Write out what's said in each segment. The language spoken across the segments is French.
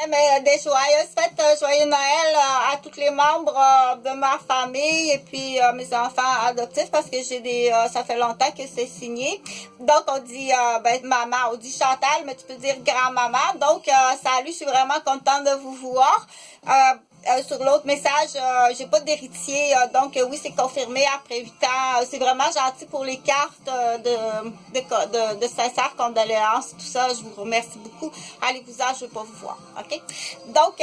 mais des joyeuses fêtes, joyeux Noël à tous les membres de ma famille et puis mes enfants adoptifs parce que ça fait longtemps que c'est signé. Donc on dit maman, on dit Chantal, mais tu peux dire grand-maman. Donc salut, je suis vraiment contente de vous voir. Sur l'autre message, j'ai pas d'héritier, donc oui, c'est confirmé après 8 ans. C'est vraiment gentil pour les cartes de sincères condoléances, tout ça. Je vous remercie beaucoup. Allez-vous-en, je vais pas vous voir, ok? Donc,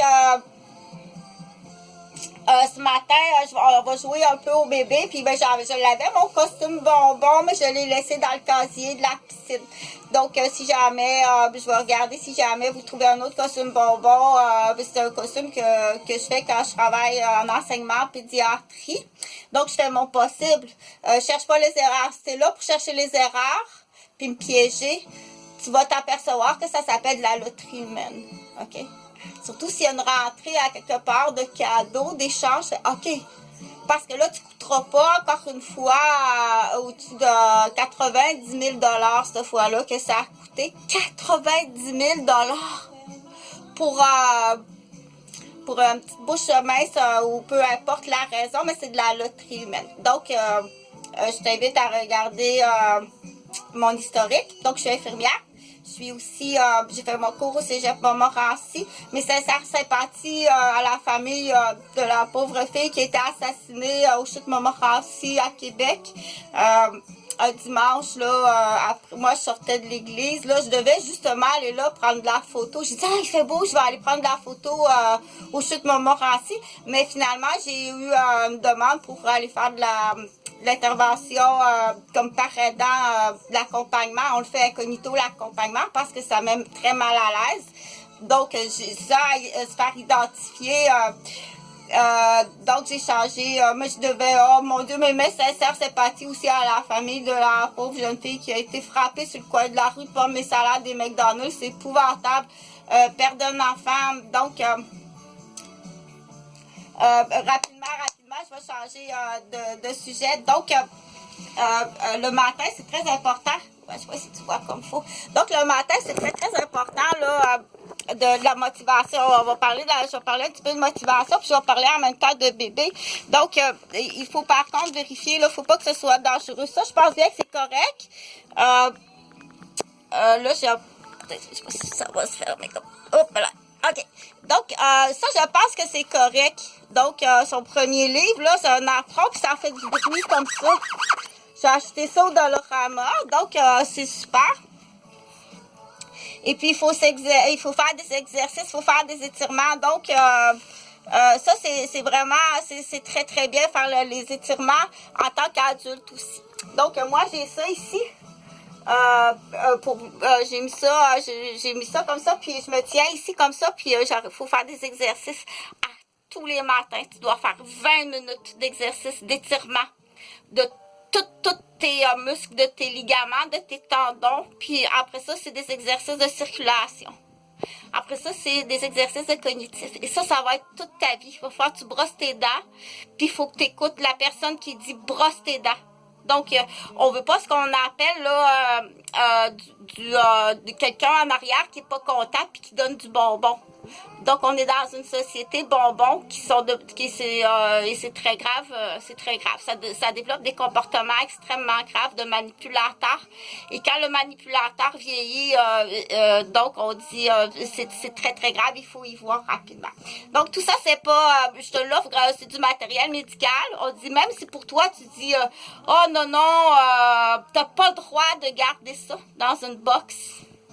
ce matin, on va jouer un peu au bébé, puis ben, je l'avais mon costume bonbon, mais je l'ai laissé dans le casier de la piscine. Donc, si jamais, je vais regarder si jamais vous trouvez un autre costume bonbon. C'est un costume que je fais quand je travaille en enseignement en pédiatrie. Donc, je fais mon possible. Je cherche pas les erreurs. Si t'es là pour chercher les erreurs, puis me piéger, tu vas t'apercevoir que ça s'appelle de la loterie humaine. OK? Surtout s'il y a une rentrée à quelque part de cadeaux, d'échanges, OK. Parce que là, tu ne coûteras pas, encore une fois, au-dessus de 90 000 $ cette fois-là, que ça a coûté 90 000 $ pour une petite bouche mince ou peu importe la raison, mais c'est de la loterie humaine. Donc, je t'invite à regarder mon historique. Donc, je suis infirmière. Je suis aussi, j'ai fait mon cours au Cégep Montmorency. Mes sincères sympathies à la famille de la pauvre fille qui a été assassinée au chute Montmorency à Québec. Un dimanche, là, après, moi, je sortais de l'église. Là, je devais justement aller là prendre de la photo. J'ai dit, ah, il fait beau, je vais aller prendre de la photo au chute Montmorency. Mais finalement, j'ai eu une demande pour aller faire de l'intervention comme par aidant de l'accompagnement. On le fait incognito, l'accompagnement, parce que ça met très mal à l'aise. Donc, ça, se faire identifier... donc j'ai changé, moi je devais, oh mon Dieu, mes sincères sympathies aussi à la famille de la pauvre jeune fille qui a été frappée sur le coin de la rue par mes salades des McDonald's, c'est épouvantable, perdre un enfant, donc rapidement, je vais changer de sujet, donc le matin c'est très important, je sais pas si tu vois comme il faut, donc le matin c'est très important là, de la motivation. Je vais parler un petit peu de motivation, puis je vais parler en même temps de bébé. Donc, il faut par contre vérifier, il ne faut pas que ce soit dangereux. Ça, je pense bien que c'est correct. Là, je sais pas si ça va se fermer comme... Hop là. OK. Donc, ça, je pense que c'est correct. Donc, son premier livre, là, c'est un affront, puis ça fait du bruit comme ça. J'ai acheté ça au Dollarama, donc c'est super. Et puis, il faut faire des exercices, il faut faire des étirements. Donc, ça, c'est vraiment, c'est très, très bien faire les étirements en tant qu'adulte aussi. Donc, moi, j'ai ça ici. J'ai mis ça comme ça, puis je me tiens ici comme ça, puis il faut faire des exercices tous les matins. Tu dois faire 20 minutes d'exercice, d'étirement, de tous tes muscles, de tes ligaments, de tes tendons. Puis après ça, c'est des exercices de circulation. Après ça, c'est des exercices de cognitif. Et ça va être toute ta vie. Il va falloir que tu brosses tes dents. Puis il faut que tu écoutes la personne qui dit brosse tes dents. Donc, on veut pas ce qu'on appelle là de quelqu'un en arrière qui est pas content puis qui donne du bonbon. Donc, on est dans une société bonbons et c'est très grave, Ça développe des comportements extrêmement graves de manipulateurs. Et quand le manipulateur vieillit, donc on dit c'est très très grave, il faut y voir rapidement. Donc tout ça c'est pas, je te l'offre, c'est du matériel médical. On dit même si pour toi tu dis oh non, t'as pas le droit de garder ça dans une box.